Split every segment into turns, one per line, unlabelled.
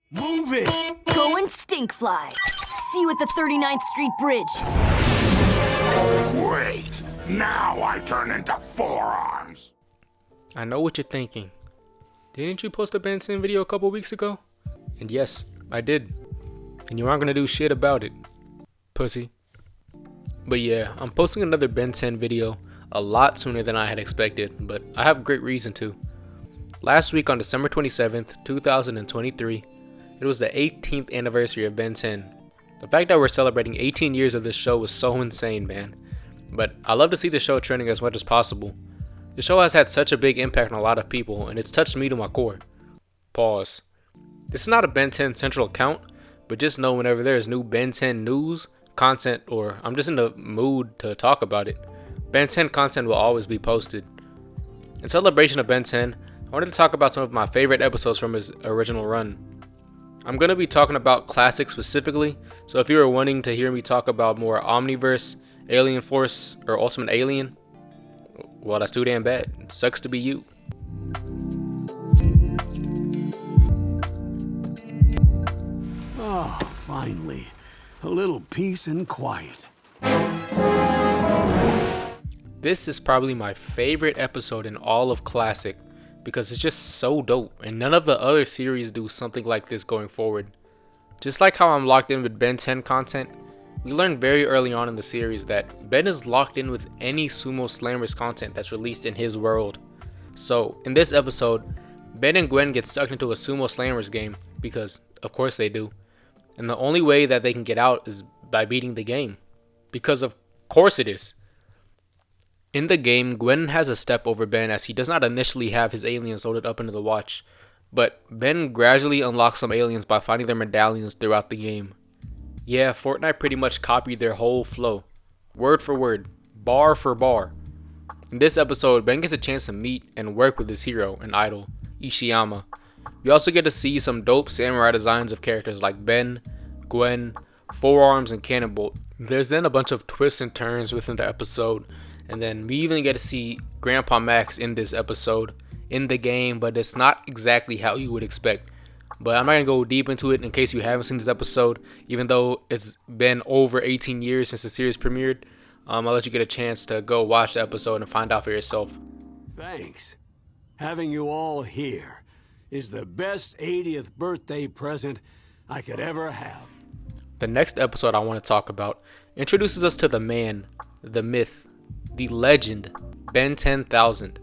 Move it!
Going stinkfly. See you at the 39th Street Bridge.
Great! Now I turn into forearms!
I know what you're thinking. Didn't you post a Ben 10 video a couple weeks ago? And yes, I did. And you aren't gonna do shit about it, pussy. But yeah, I'm posting another Ben 10 video a lot sooner than I had expected, but I have great reason to. Last week on December 27th, 2023, it was the 18th anniversary of Ben 10. The fact that we're celebrating 18 years of this show was so insane, man. But I love to see the show trending as much as possible. The show has had such a big impact on a lot of people, and it's touched me to my core. Pause. This is not a Ben 10 central account, but just know whenever there is new Ben 10 news, content, or I'm just in the mood to talk about it, Ben 10 content will always be posted. In celebration of Ben 10, I wanted to talk about some of my favorite episodes from his original run. I'm going to be talking about classics specifically, so if you were wanting to hear me talk about more Omniverse, Alien Force, or Ultimate Alien, well, that's too damn bad. It sucks to be you.
Oh, finally. A little peace and quiet.
This is probably my favorite episode in all of Classic because it's just so dope, and none of the other series do something like this going forward. Just like how I'm locked in with Ben 10 content, we learned very early on in the series that Ben is locked in with any Sumo Slammers content that's released in his world. So, in this episode, Ben and Gwen get sucked into a Sumo Slammers game because, of course they do. And the only way that they can get out is by beating the game. Because of course it is. In the game, Gwen has a step over Ben as he does not initially have his aliens loaded up into the watch. But Ben gradually unlocks some aliens by finding their medallions throughout the game. Yeah, Fortnite pretty much copied their whole flow. Word for word. Bar for bar. In this episode, Ben gets a chance to meet and work with his hero and idol, Ishiyama. We also get to see some dope samurai designs of characters like Ben, Gwen, Forearms, and Cannonbolt. There's then a bunch of twists and turns within the episode, and then we even get to see Grandpa Max in this episode, in the game, but it's not exactly how you would expect. But I'm not going to go deep into it in case you haven't seen this episode, even though it's been over 18 years since the series premiered. I'll let you get a chance to go watch the episode and find out for yourself.
Thanks. Having you all here is the best 80th birthday present I could ever have.
The next episode I want to talk about introduces us to the man, the myth, the legend, Ben 10,000.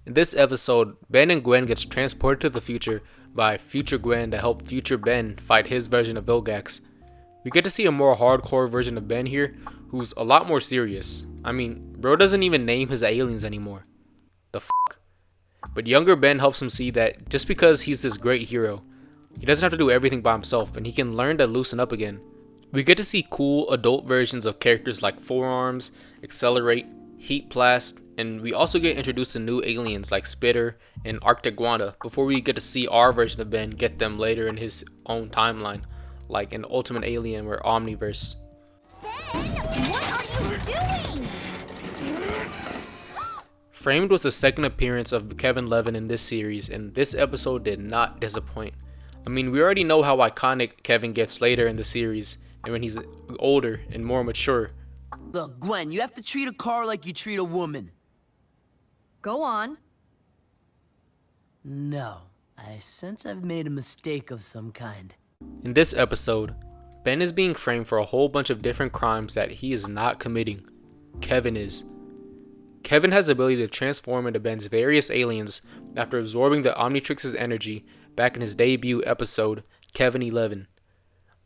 In this episode, Ben and Gwen gets transported to the future by future Gwen to help future Ben fight his version of Vilgax. We get to see a more hardcore version of Ben here, who's a lot more serious. I mean, bro doesn't even name his aliens anymore. The fuck? But younger Ben helps him see that just because he's this great hero, he doesn't have to do everything by himself, and he can learn to loosen up again. We get to see cool adult versions of characters like Forearms, Accelerate, Heat Blast, and we also get introduced to new aliens like Spitter and Arctic Wanda before we get to see our version of Ben get them later in his own timeline, like in Ultimate Alien or Omniverse.
Ben, what are you doing?
Framed was the second appearance of Kevin Levin in this series, and this episode did not disappoint. I mean, we already know how iconic Kevin gets later in the series, and when he's older and more mature.
Look, Gwen, you have to treat a car like you treat a woman.
Go on.
No, I sense I've made a mistake of some kind.
In this episode, Ben is being framed for a whole bunch of different crimes that he is not committing. Kevin is. Kevin has the ability to transform into Ben's various aliens after absorbing the Omnitrix's energy back in his debut episode, Kevin 11.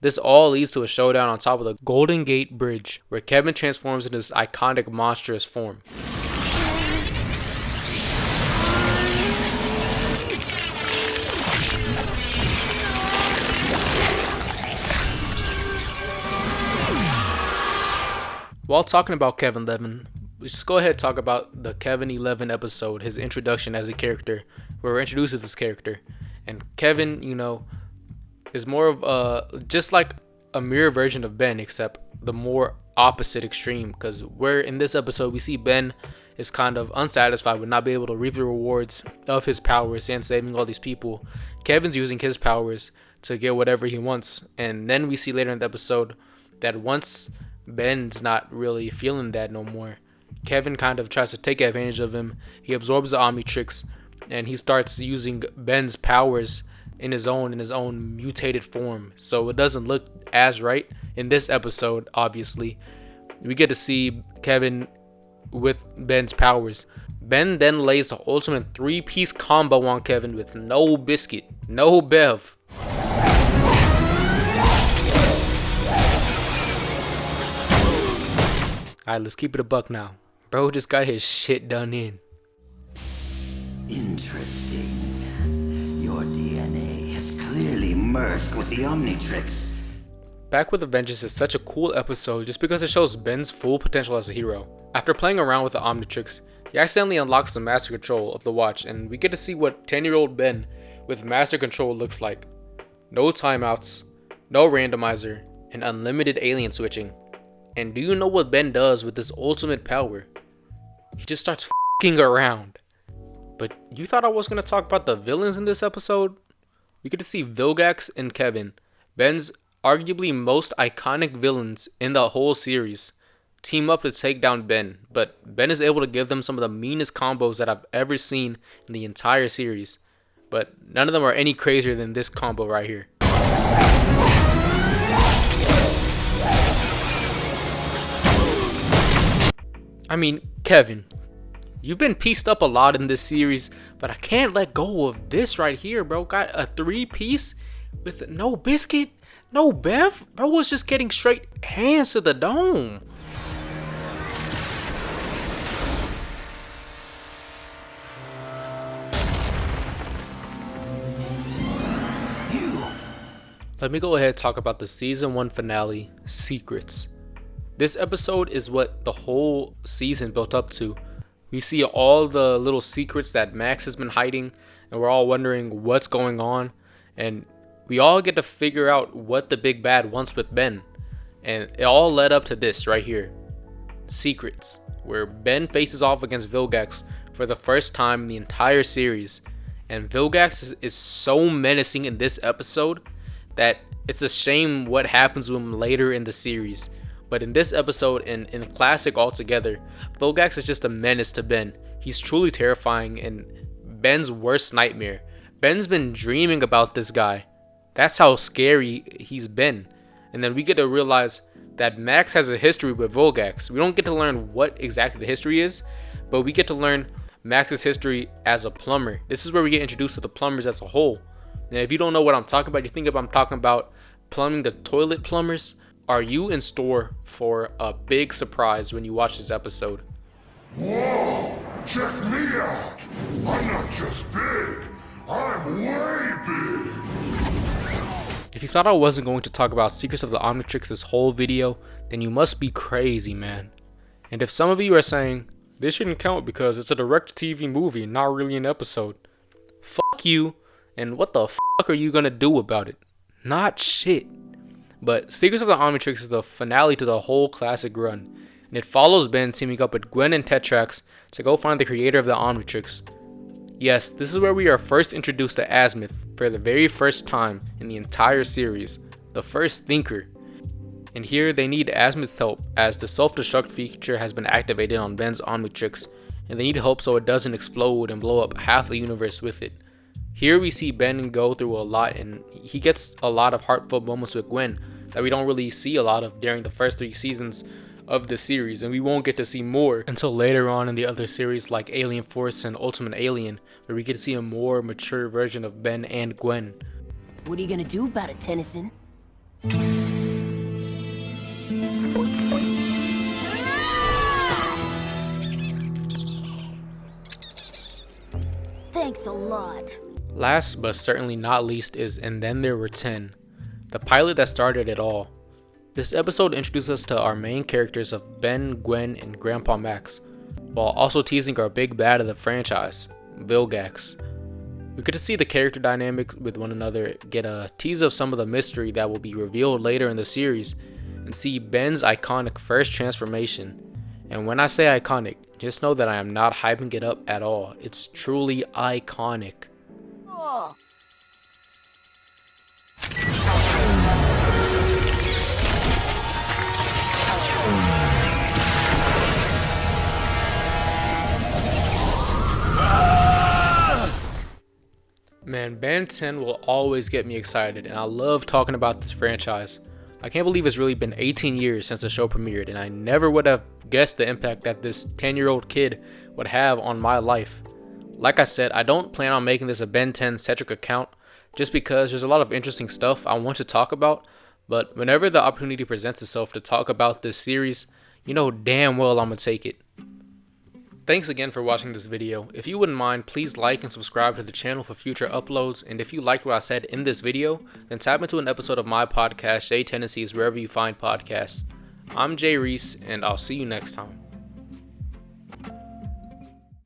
This all leads to a showdown on top of the Golden Gate Bridge, where Kevin transforms into his iconic monstrous form. While talking about Kevin Levin, let's go ahead and talk about the Kevin 11 episode, his introduction as a character, where we're introduced to this character. And Kevin, is more of just like a mirror version of Ben, except the more opposite extreme, because where in this episode we see Ben is kind of unsatisfied with not being able to reap the rewards of his powers and saving all these people. Kevin's using his powers to get whatever he wants. And then we see later in the episode that once Ben's not really feeling that no more, Kevin kind of tries to take advantage of him. He absorbs the Omnitrix and he starts using Ben's powers in his own mutated form. So it doesn't look as right in this episode. Obviously, we get to see Kevin with Ben's powers. Ben then lays the ultimate 3-piece combo on Kevin with no biscuit, no bev. Alright, let's keep it a buck now. Bro just got his shit done in.
Interesting. Your DNA has clearly merged with the Omnitrix.
Back with a Vengeance is such a cool episode just because it shows Ben's full potential as a hero. After playing around with the Omnitrix, he accidentally unlocks the master control of the watch, and we get to see what 10-year-old Ben with master control looks like. No timeouts, no randomizer, and unlimited alien switching. And do you know what Ben does with this ultimate power? He just starts f***ing around. But you thought I was going to talk about the villains in this episode? We get to see Vilgax and Kevin, Ben's arguably most iconic villains in the whole series, team up to take down Ben. But Ben is able to give them some of the meanest combos that I've ever seen in the entire series. But none of them are any crazier than this combo right here. I mean, Kevin, you've been pieced up a lot in this series, but I can't let go of this right here, bro. Got a 3-piece with no biscuit, no bev. Bro was just getting straight hands to the dome. Let me go ahead and talk about the season 1 finale, Secrets. This episode is what the whole season built up to. We see all the little secrets that Max has been hiding, and we're all wondering what's going on. And we all get to figure out what the big bad wants with Ben. And it all led up to this right here. Secrets, where Ben faces off against Vilgax for the first time in the entire series. And Vilgax is so menacing in this episode that it's a shame what happens to him later in the series. But in this episode, in the classic altogether, Vilgax is just a menace to Ben. He's truly terrifying and Ben's worst nightmare. Ben's been dreaming about this guy. That's how scary he's been. And then we get to realize that Max has a history with Vilgax. We don't get to learn what exactly the history is, but we get to learn Max's history as a plumber. This is where we get introduced to the plumbers as a whole. And if you don't know what I'm talking about, you think I'm talking about plumbing the toilet plumbers, are you in store for a big surprise when you watch this episode?
Whoa! Check me out! I'm not just big, I'm way big!
If you thought I wasn't going to talk about Secrets of the Omnitrix this whole video, then you must be crazy, man. And if some of you are saying, this shouldn't count because it's a direct-to-TV movie, not really an episode. Fuck you, and what the fuck are you gonna do about it? Not shit. But Secrets of the Omnitrix is the finale to the whole classic run, and it follows Ben teaming up with Gwen and Tetrax to go find the creator of the Omnitrix. Yes, this is where we are first introduced to Azimuth for the very first time in the entire series, the first Thinker. And here they need Azimuth's help as the self-destruct feature has been activated on Ben's Omnitrix, and they need help so it doesn't explode and blow up half the universe with it. Here we see Ben go through a lot, and he gets a lot of heartfelt moments with Gwen that we don't really see a lot of during the first 3 seasons of the series, and we won't get to see more until later on in the other series like Alien Force and Ultimate Alien, where we get to see a more mature version of Ben and Gwen.
What are you gonna do about it, Tennyson?
Thanks a lot.
Last but certainly not least is And Then There Were 10, the pilot that started it all. This episode introduces us to our main characters of Ben, Gwen, and Grandpa Max, while also teasing our big bad of the franchise, Vilgax. We get to see the character dynamics with one another, get a tease of some of the mystery that will be revealed later in the series, and see Ben's iconic first transformation. And when I say iconic, just know that I am not hyping it up at all. It's truly iconic.
Oh.
and Ben 10 will always get me excited, and I love talking about this franchise. I can't believe it's really been 18 years since the show premiered, and I never would have guessed the impact that this 10-year-old kid would have on my life. Like I said, I don't plan on making this a Ben 10 centric account, just because there's a lot of interesting stuff I want to talk about, but whenever the opportunity presents itself to talk about this series, you know damn well I'm gonna take it. Thanks again for watching this video. If you wouldn't mind, please like and subscribe to the channel for future uploads, and if you liked what I said in this video, then tap into an episode of my podcast, Tendencies, wherever you find podcasts. I'm Jay Reese, and I'll see you next time.